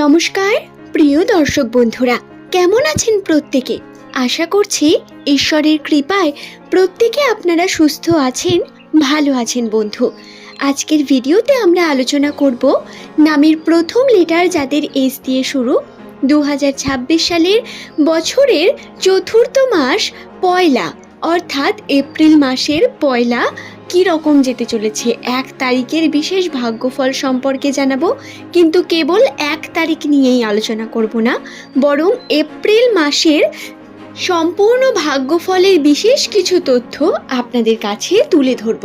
নমস্কার প্রিয় দর্শক বন্ধুরা, কেমন আছেন প্রত্যেকে? আশা করছি ঈশ্বরের কৃপায় প্রত্যেকে আপনারা সুস্থ আছেন, ভালো আছেন। বন্ধু, আজকের ভিডিওতে আমরা আলোচনা করব নামের প্রথম লেটার যাদের এস দিয়ে শুরু। 2026 সালের বছরের চতুর্থ মাস পয়লা, অর্থাৎ এপ্রিল মাসের পয়লা কি রকম যেতে চলেছে, 1 তারিখের বিশেষ ভাগ্যফল সম্পর্কে জানাবো। কিন্তু কেবল 1 তারিখ নিয়েই আলোচনা করব না, বরং এপ্রিল মাসের সম্পূর্ণ ভাগ্যফলের বিশেষ কিছু তথ্য আপনাদের কাছে তুলে ধরব।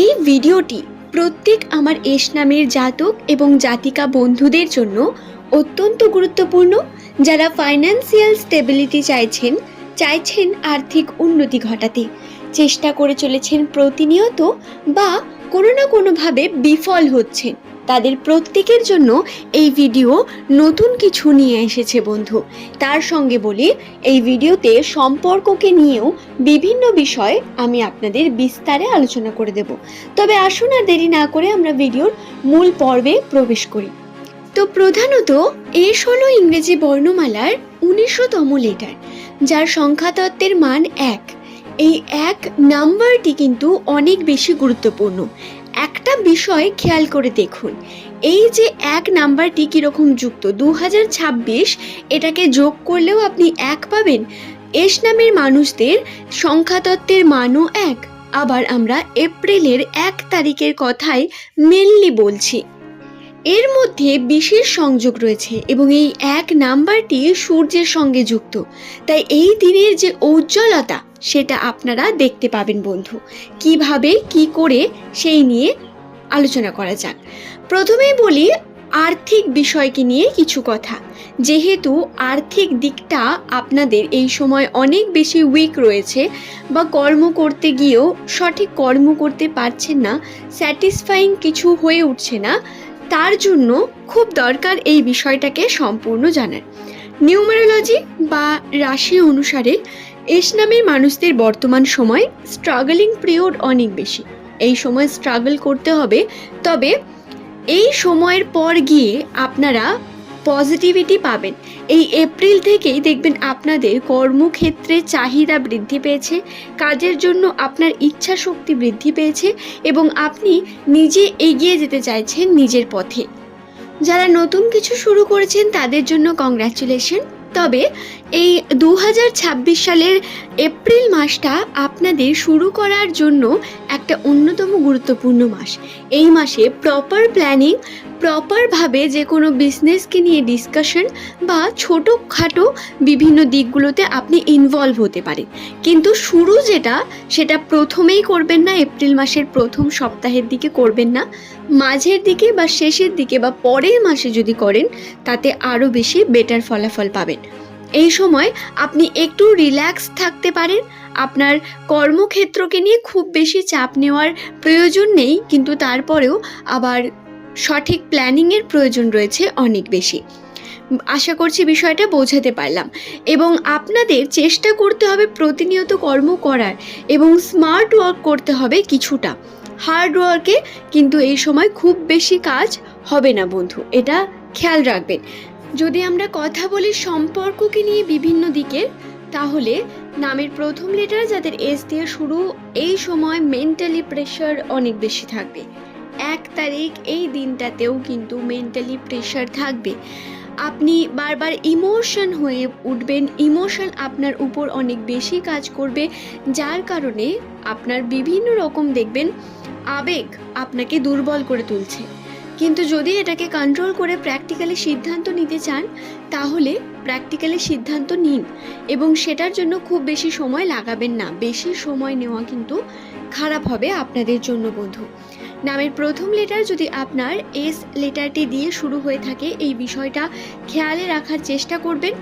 এই ভিডিওটি প্রত্যেক আমার এস নামের জাতক এবং জাতিকা বন্ধুদের জন্য অত্যন্ত গুরুত্বপূর্ণ, যারা ফাইন্যান্সিয়াল স্টেবিলিটি চাইছেন আর্থিক উন্নতি ঘটাতে চেষ্টা করে চলেছেন প্রতিনিয়ত, বা কোনো না কোনোভাবে বিফল হচ্ছেন, তাদের প্রত্যেকের জন্য এই ভিডিও নতুন কিছু নিয়ে এসেছে। বন্ধু, তার সঙ্গে বলি, এই ভিডিওতে সম্পর্ককে নিয়েও বিভিন্ন বিষয় আমি আপনাদের বিস্তারে আলোচনা করে দেব। তবে আসুন আর দেরি না করে আমরা ভিডিওর মূল পর্বে প্রবেশ করি। তো প্রধানত এস হলো ইংরেজি বর্ণমালার 19তম লেটার, যার সংখ্যাতত্ত্বের মান 1। এই 1 নাম্বারটি কিন্তু অনেক বেশি গুরুত্বপূর্ণ। একটা বিষয় খেয়াল করে দেখুন, এই যে 1 নাম্বারটি কীরকম যুক্ত, 2026 এটাকে যোগ করলেও আপনি 1 পাবেন। এস নামের মানুষদের সংখ্যাতত্ত্বের মানও 1। আবার আমরা এপ্রিলের 1 তারিখের কথাই মেনলি বলছি। এর মধ্যে বিশেষ সংযোগ রয়েছে এবং এই 1 নাম্বারটি সূর্যের সঙ্গে যুক্ত, তাই এই দিনের যে ঔজ্জ্বলতা সেটা আপনারা দেখতে পাবেন। বন্ধু, কিভাবে কি করে সেই নিয়ে আলোচনা করা যাক। প্রথমেই বলি আর্থিক বিষয়কে নিয়ে কিছু কথা। যেহেতু আর্থিক দিকটা আপনাদের এই সময় অনেক বেশি উইক রয়েছে, বা কর্ম করতে গিয়েও সঠিক কর্ম করতে পারছেন না, স্যাটিসফাইং কিছু হয়ে উঠছে না, তার জন্য খুব দরকার এই বিষয়টাকে সম্পূর্ণ জানার। নিউমারোলজি বা রাশি অনুসারে এস নামের মানুষদের বর্তমান সময় স্ট্রাগলিং পিরিয়ড অনেক বেশি। এই সময় স্ট্রাগল করতে হবে, তবে এই সময়ের পর গিয়ে আপনারা পজিটিভিটি পাবেন। এই এপ্রিল থেকেই দেখবেন আপনাদের কর্মক্ষেত্রে চাহিদা বৃদ্ধি পেয়েছে, কাজের জন্য আপনার ইচ্ছা শক্তি বৃদ্ধি পেয়েছে এবং আপনি নিজে এগিয়ে যেতে চাইছেন নিজের পথে। যারা নতুন কিছু শুরু করেছেন তাদের জন্য কংগ্রাচুলেশন। তবে এই 2026 সালের এপ্রিল মাসটা আপনাদের শুরু করার জন্য একটা অন্যতম গুরুত্বপূর্ণ মাস। এই মাসে প্রপার প্ল্যানিং, প্রপারভাবে যে কোনো বিজনেসকে নিয়ে ডিসকাশন বা ছোটোখাটো বিভিন্ন দিকগুলোতে আপনি ইনভলভ হতে পারেন। কিন্তু শুরু সেটা প্রথমেই করবেন না, এপ্রিল মাসের প্রথম সপ্তাহের দিকে করবেন না, মাঝের দিকে বা শেষের দিকে বা পরের মাসে যদি করেন তাতে আরও বেশি বেটার ফলাফল পাবেন। এই সময় আপনি একটু রিল্যাক্স থাকতে পারেন। আপনার কর্মক্ষেত্রকে নিয়ে খুব বেশি চাপ নেওয়ার প্রয়োজন নেই, কিন্তু তারপরেও আবার সঠিক প্ল্যানিংয়ের প্রয়োজন রয়েছে অনেক বেশি। আশা করছি বিষয়টা বোঝাতে পারলাম। এবং আপনাদের চেষ্টা করতে হবে প্রতিনিয়ত কর্ম করার এবং স্মার্ট ওয়ার্ক করতে হবে কিছুটা। হার্ড ওয়ার্কে কিন্তু এই সময় খুব বেশি কাজ হবে না বন্ধু, এটা খেয়াল রাখবেন। যদি আমরা কথা বলি সম্পর্ককে নিয়ে বিভিন্ন দিকে, তাহলে নামের প্রথম লেটার যাদের এস দিয়ে শুরু, এই সময় মেন্টালি প্রেশার অনেক বেশি থাকবে। 1 তারিখ এই দিনটাতেও কিন্তু মেন্টালি প্রেশার থাকবে। আপনি বারবার ইমোশন হয়ে উঠবেন, ইমোশন আপনার উপর অনেক বেশি কাজ করবে, যার কারণে আপনার বিভিন্ন রকম দেখবেন আবেগ আপনাকে দুর্বল করে তুলছে। কিন্তু যদি এটাকে কন্ট্রোল করে প্র্যাকটিক্যালি সিদ্ধান্ত নিতে চান, তাহলে প্র্যাকটিক্যালি সিদ্ধান্ত নিন এবং সেটার জন্য খুব বেশি সময় লাগাবেন না। বেশি সময় নেওয়া কিন্তু খারাপ হবে আপনাদের জন্য। বন্ধু, নামের প্রথম লেটার যদি আপনার এস লেটারটি দিয়ে শুরু হয়ে থাকে, এই বিষয়টা খেয়ালে রাখার চেষ্টা করবেন।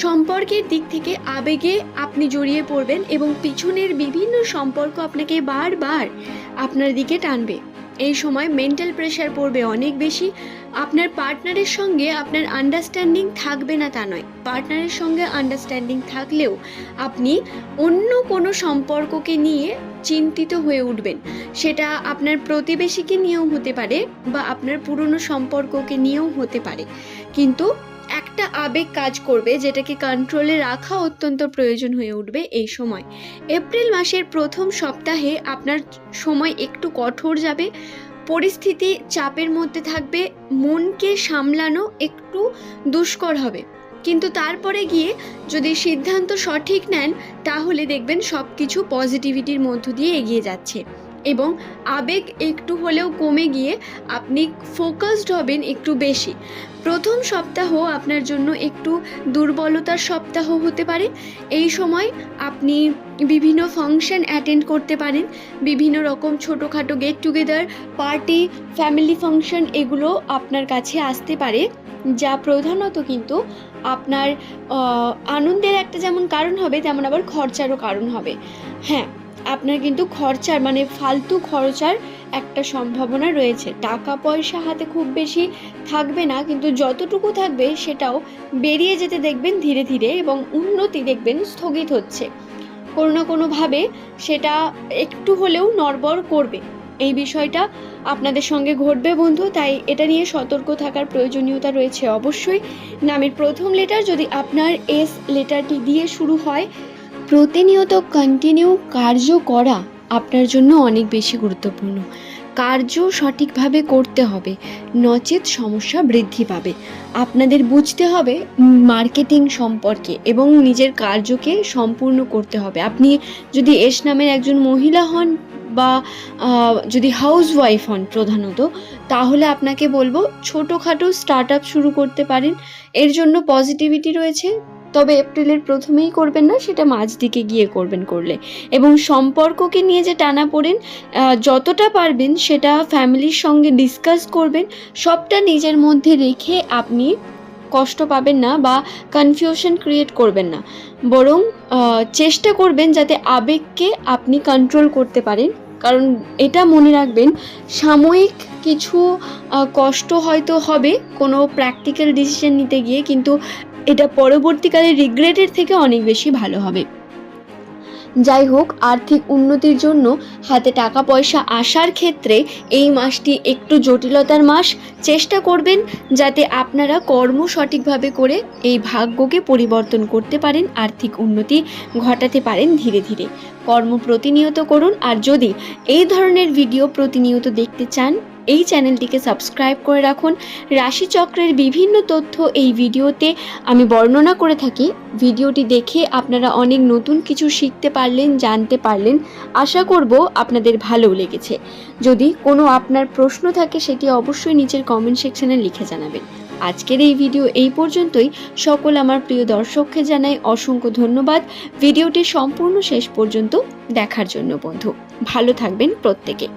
সম্পর্কের দিক থেকে আবেগে আপনি জড়িয়ে পড়বেন এবং পিছনের বিভিন্ন সম্পর্ক আপনাকে বারবার আপনার দিকে টানবে। এই সময় মেন্টাল প্রেশার পড়বে অনেক বেশি। আপনার পার্টনারের সঙ্গে আপনার আন্ডারস্ট্যান্ডিং থাকবে না তা নয়, পার্টনারের সঙ্গে আন্ডারস্ট্যান্ডিং থাকলেও আপনি অন্য কোনো সম্পর্ককে নিয়ে চিন্তিত হয়ে উঠবেন। সেটা আপনার প্রতিবেশীকে নিয়েও হতে পারে বা আপনার পুরনো সম্পর্ককে নিয়েও হতে পারে, কিন্তু একটা আবেগ কাজ করবে যেটাকে কন্ট্রোলে রাখা অত্যন্ত প্রয়োজন হয়ে উঠবে এই সময়। এপ্রিল মাসের প্রথম সপ্তাহে আপনার সময় একটু কঠোর যাবে, পরিস্থিতি চাপের মধ্যে থাকবে, মনকে সামলানো একটু দুষ্কর হবে, কিন্তু তারপরে গিয়ে যদি সিদ্ধান্ত সঠিক নেন তাহলে দেখবেন সব কিছু পজিটিভিটির মধ্য দিয়ে এগিয়ে যাচ্ছে এবং আবেগ একটু হলেও কমে গিয়ে আপনি ফোকাসড হবেন একটু বেশি। প্রথম সপ্তাহ আপনার জন্য একটু দুর্বলতার সপ্তাহ হতে পারে। এই সময় আপনি বিভিন্ন ফাংশন অ্যাটেন্ড করতে পারেন, বিভিন্ন রকম ছোটোখাটো get together, party, family function এগুলো আপনার কাছে আসতে পারে, যা প্রধানত কিন্তু আপনার আনন্দের একটা যেমন কারণ হবে তেমন আবার খরচারও কারণ হবে। হ্যাঁ, আপনার কিন্তু খরচার মানে ফালতু খরচার একটা সম্ভাবনা রয়েছে। টাকা পয়সা হাতে খুব বেশি থাকবে না, কিন্তু যতটুকু থাকবে সেটাও বেরিয়ে যেতে দেখবেন ধীরে ধীরে, এবং উন্নতি দেখবেন স্থগিত হচ্ছে কোনো না কোনোভাবে, সেটা একটু হলেও নড়বড় করবে। এই বিষয়টা আপনাদের সঙ্গে ঘটবে বন্ধু, তাই এটা নিয়ে সতর্ক থাকার প্রয়োজনীয়তা রয়েছে অবশ্যই। নামের প্রথম লেটার যদি আপনার এস লেটারটি দিয়ে শুরু হয়, প্রতিনিয়ত কন্টিনিউ কার্য করা আপনার জন্য অনেক বেশি গুরুত্বপূর্ণ। কার্য সঠিকভাবে করতে হবে, নচেত সমস্যা বৃদ্ধি পাবে। আপনাদের বুঝতে হবে মার্কেটিং সম্পর্কে এবং নিজের কার্যকে সম্পূর্ণ করতে হবে। আপনি যদি এস নামের একজন মহিলা হন বা যদি হাউসওয়াইফ হন প্রধানত, তাহলে আপনাকে বলবো ছোটোখাটো স্টার্ট আপ শুরু করতে পারেন, এর জন্য পজিটিভিটি রয়েছে। তবে এপ্রিলের প্রথমেই করবেন না, সেটা মাঝ দিকে গিয়ে করবেন করলে। এবং সম্পর্ককে নিয়ে যে টানাপোড়েন, যতটা পারবেন সেটা ফ্যামিলির সঙ্গে ডিসকাস করবেন, সবটা নিজের মধ্যে রেখে আপনি কষ্ট পাবেন না বা কনফিউশন ক্রিয়েট করবেন না, বরং চেষ্টা করবেন যাতে আবেগকে আপনি কন্ট্রোল করতে পারেন। কারণ এটা মনে রাখবেন, সাময়িক কিছু কষ্ট হয়তো হবে কোনো প্র্যাকটিক্যাল ডিসিশন নিতে গিয়ে, কিন্তু এটা পরবর্তীকালে রিগ্রেটের থেকে অনেক বেশি ভালো হবে। যাই হোক, আর্থিক উন্নতির জন্য হাতে টাকা পয়সা আসার ক্ষেত্রে এই মাসটি একটু জটিলতার মাস। চেষ্টা করবেন যাতে আপনারা কর্ম সঠিকভাবে করে এই ভাগ্যকে পরিবর্তন করতে পারেন, আর্থিক উন্নতি ঘটাতে পারেন ধীরে ধীরে। কর্ম প্রতিনিয়ত করুন, আর যদি এই ধরনের ভিডিও প্রতিনিয়ত দেখতে চান এই চ্যানেলটিকে সাবস্ক্রাইব করে রাখুন। রাশিচক্রের বিভিন্ন তথ্য এই ভিডিওতে আমি বর্ণনা করে থাকি। ভিডিওটি দেখে আপনারা অনেক নতুন কিছু শিখতে পারলেন, জানতে পারলেন। আশা করব আপনাদের ভালো লেগেছে। যদি কোনো আপনার প্রশ্ন থাকে সেটি অবশ্যই নিচের কমেন্ট সেকশনে লিখে জানাবেন। আজকের এই ভিডিও এই পর্যন্তই। সকল আমার প্রিয় দর্শককে জানাই অসংখ্য ধন্যবাদ ভিডিওটি সম্পূর্ণ শেষ পর্যন্ত দেখার জন্য বন্ধু। ভালো থাকবেন প্রত্যেকে।